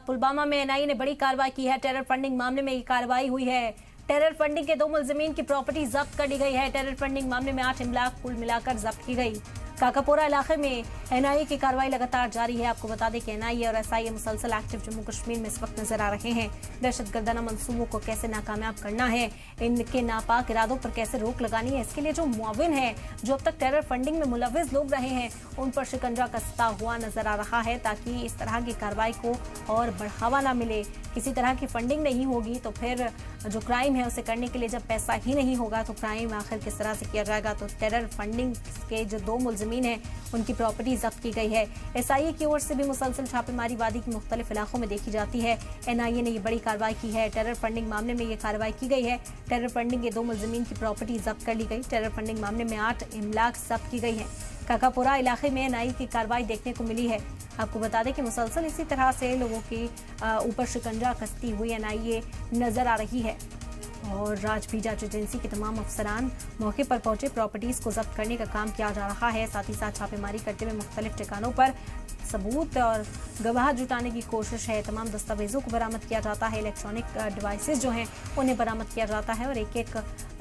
पुलवामा में एनआईए ने बड़ी कार्रवाई की है। टेरर फंडिंग मामले में ये कार्रवाई हुई है। टेरर फंडिंग के 2 मुलजिमीन की प्रॉपर्टी जब्त कर ली गई है। टेरर फंडिंग मामले में 8 इमलाक कुल मिलाकर जब्त की गई। काकापोरा इलाके में एनआईए की कार्रवाई लगातार जारी है। आपको बता दें कि एनआईए और एसआईए मुसलसल एक्टिव जम्मू कश्मीर में इस वक्त नजर आ रहे हैं। दहशतगर्दाना मंसूबों को कैसे नाकामयाब करना है, इनके नापाक इरादों पर कैसे रोक लगानी है, इसके लिए जो मुआविन है, जो अब तक टेरर फंडिंग में मुलविस लोग रहे हैं, उन पर शिकंजा कसता हुआ नजर आ रहा है, ताकि इस तरह की कार्रवाई को और बढ़ावा ना मिले। किसी तरह की फंडिंग नहीं होगी तो फिर जो क्राइम है उसे करने के लिए जब पैसा ही नहीं होगा तो क्राइम आखिर किस तरह से किया जाएगा। तो टेरर फंडिंग के जो 2 मुलजिमीन हैं उनकी प्रॉपर्टी जब्त की गई है। एसआईए की ओर से भी मुसलसल छापेमारी वादी के मुख्तलिफ इलाकों में देखी जाती है। एनआईए ने ये बड़ी कार्रवाई की है। टेरर फंडिंग मामले में ये कार्रवाई की गई है। टेरर फंडिंग के 2 मुलजिमीन की प्रॉपर्टी जब्त कर ली गई। टेरर फंडिंग मामले में 8 इमलाक जब्त की गई है। काकापुरा इलाके में एनआईए की कार्रवाई देखने को मिली है। आपको बता दें कि मुसलसल इसी तरह से लोगों के ऊपर शिकंजा कसती हुई एनआईए नजर आ रही है और राजभी जांच एजेंसी के तमाम अफसरान मौके पर पहुंचे प्रॉपर्टीज को जब्त करने का काम किया जा रहा है। साथ ही साथ छापेमारी करते हुए मुख्तलिफ ठिकानों पर सबूत और गवाह जुटाने की कोशिश है। तमाम दस्तावेजों को बरामद किया जाता है। इलेक्ट्रॉनिक डिवाइसेस जो हैं उन्हें बरामद किया जाता है और एक एक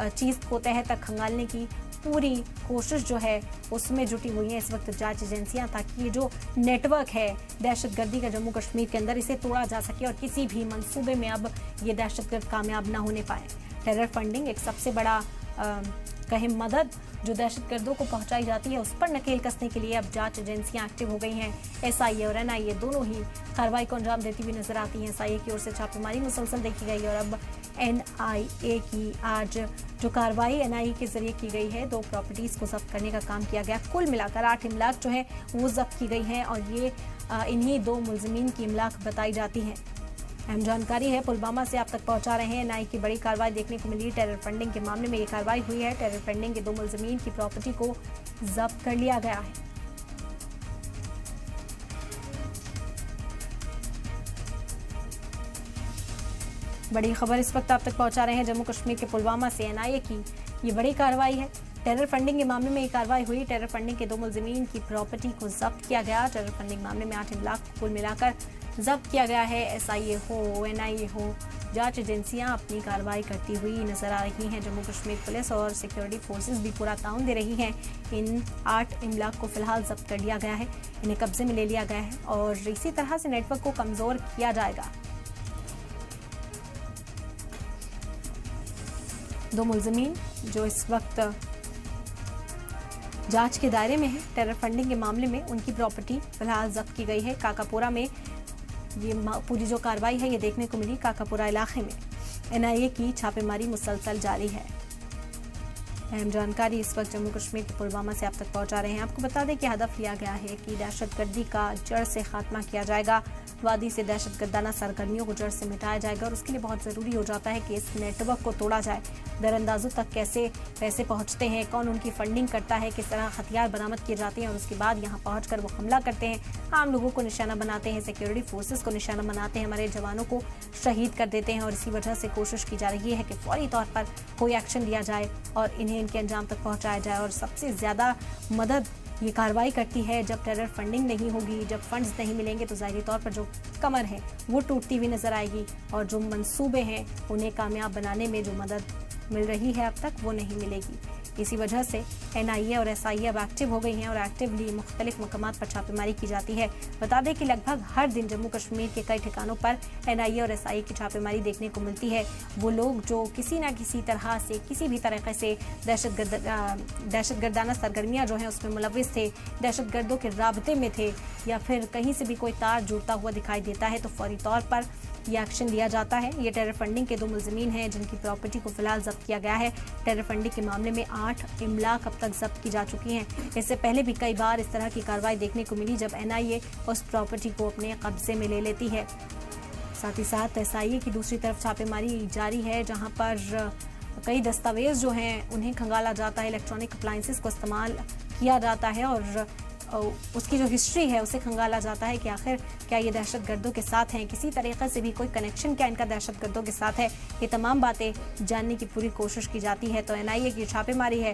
चीज़ को तह तक खंगालने की पूरी कोशिश जो है उसमें जुटी हुई है इस वक्त जांच एजेंसियां, ताकि ये जो नेटवर्क है दहशतगर्दी का जम्मू कश्मीर के अंदर, इसे तोड़ा जा सके और किसी भी मंसूबे में अब ये दहशतगर्द कामयाब ना होने पाए। टेरर फंडिंग एक सबसे बड़ा कहें मदद जो दहशतगर्दों को पहुंचाई जाती है उस पर नकेल कसने के लिए अब जांच एजेंसियां एक्टिव हो गई हैं। एसआईए और एनआईए दोनों ही कार्रवाई को अंजाम देती हुई नजर आती हैं। एसआईए की ओर से छापेमारी मुसलसल देखी गई और अब एनआईए की आज जो कार्रवाई एनआईए के जरिए की गई है, 2 प्रॉपर्टीज को जब्त करने का काम किया गया। कुल मिलाकर 8 इमलाक जो है वो जब्त की गई हैं और ये इन्हीं 2 मुलजिमीन की इमलाक बताई जाती हैं। अहम जानकारी है पुलवामा से आप तक पहुंचा रहे हैं। एनआईए की बड़ी कार्रवाई देखने को मिली। टेरर फंडिंग के मामले में ये कार्रवाई हुई है। टेरर फंडिंग के 2 मुलजिमीन की प्रॉपर्टी को जब्त कर लिया गया है। बड़ी खबर इस वक्त आप तक पहुंचा रहे हैं जम्मू कश्मीर के पुलवामा से। एनआईए की ये बड़ी कार्रवाई है। टेरर फंडिंग के मामले में ये कार्रवाई हुई। टेरर फंडिंग के 2 मुलजिमीन की प्रॉपर्टी को जब्त किया गया। टेरर फंडिंग मामले में 8 इमलाक कुल मिलाकर जब्त किया गया है। एसआईए हो, एनआईए हो, जांच एजेंसियां अपनी कार्रवाई करती हुई नजर आ रही हैं। जम्मू कश्मीर पुलिस और सिक्योरिटी फोर्सेस भी पूरा ताउन दे रही हैं। इन 8 इमलाक को फिलहाल जब्त कर लिया गया है, इन्हें कब्जे में ले लिया गया है और इसी तरह से नेटवर्क को कमजोर किया जाएगा। 2 मुलजिमीन जो इस वक्त जांच के दायरे में है टेरर फंडिंग के मामले में, उनकी प्रॉपर्टी फिलहाल जब्त की गई है। काकापोरा में ये पूरी जो कार्रवाई है ये देखने को मिली। काकापोरा इलाके में एनआईए की छापेमारी मुसलसल जारी है। अहम जानकारी इस वक्त जम्मू कश्मीर के पुलवामा से आप तक पहुंचा रहे हैं। आपको बता दें कि हदफ लिया गया है कि दहशतगर्दी का जड़ से खात्मा किया जाएगा। वादी से दहशतगर्दाना सरगर्मियों को जड़ से मिटाया जाएगा और उसके लिए बहुत ज़रूरी हो जाता है कि इस नेटवर्क को तोड़ा जाए। दरअंदाजों तक कैसे पैसे पहुंचते हैं, कौन उनकी फंडिंग करता है, किस तरह हथियार बरामद किए जाते हैं और उसके बाद यहाँ पहुंचकर वो हमला करते हैं, आम लोगों को निशाना बनाते हैं, सिक्योरिटी फोर्सेस को निशाना बनाते हैं, हमारे जवानों को शहीद कर देते हैं। और इसी वजह से कोशिश की जा रही है कि फौरी तौर पर कोई एक्शन लिया जाए और इन्हें इनके अंजाम तक पहुँचाया जाए। और सबसे ज़्यादा मदद ये कार्रवाई करती है जब टेरर फंडिंग नहीं होगी, जब फंड्स नहीं मिलेंगे तो ज़ाहिरी तौर पर जो कमर है वो टूटती हुई नजर आएगी और जो मंसूबे हैं उन्हें कामयाब बनाने में जो मदद मिल रही है अब तक वो नहीं मिलेगी। इसी वजह से एनआईए और एसआईए अब एक्टिव हो गई हैं और एक्टिवली मुख्तलिफ मकामात पर छापेमारी की जाती है। बता दें कि लगभग हर दिन जम्मू कश्मीर के कई ठिकानों पर एनआईए और एसआईए की छापेमारी देखने को मिलती है। वो लोग जो किसी न किसी तरह से किसी भी तरीके से दहशतगर्दाना सरगर्मियाँ जो हैं उसमें मुलविस थे, दहशतगर्दों के राबते में थे या फिर कहीं से भी कोई तार जुड़ता हुआ दिखाई देता है तो फौरी तौर पर ये एक्शन लिया जाता है। ये टेरर फंडिंग के 2 मुलजिमीन हैं जिनकी प्रॉपर्टी को फिलहाल जब्त किया गया है। टेरर फंडिंग के मामले में 8 इमलाक अब तक जब्त की जा चुकी हैं। इससे पहले भी कई बार इस तरह की कार्रवाई देखने को मिली जब एनआईए उस प्रॉपर्टी को अपने कब्जे में ले लेती है। साथ ही साथ एसआईए की दूसरी तरफ छापेमारी जारी है जहाँ पर कई दस्तावेज जो हैं उन्हें खंगाला जाता है, इलेक्ट्रॉनिक अप्लायंसेस को इस्तेमाल किया जाता है और उसकी जो हिस्ट्री है उसे खंगाला जाता है कि आखिर क्या ये दहशतगर्दों के साथ हैं, किसी तरीके से भी कोई कनेक्शन क्या इनका दहशतगर्दों के साथ है। ये तमाम बातें जानने की पूरी कोशिश की जाती है। तो एनआईए की छापेमारी है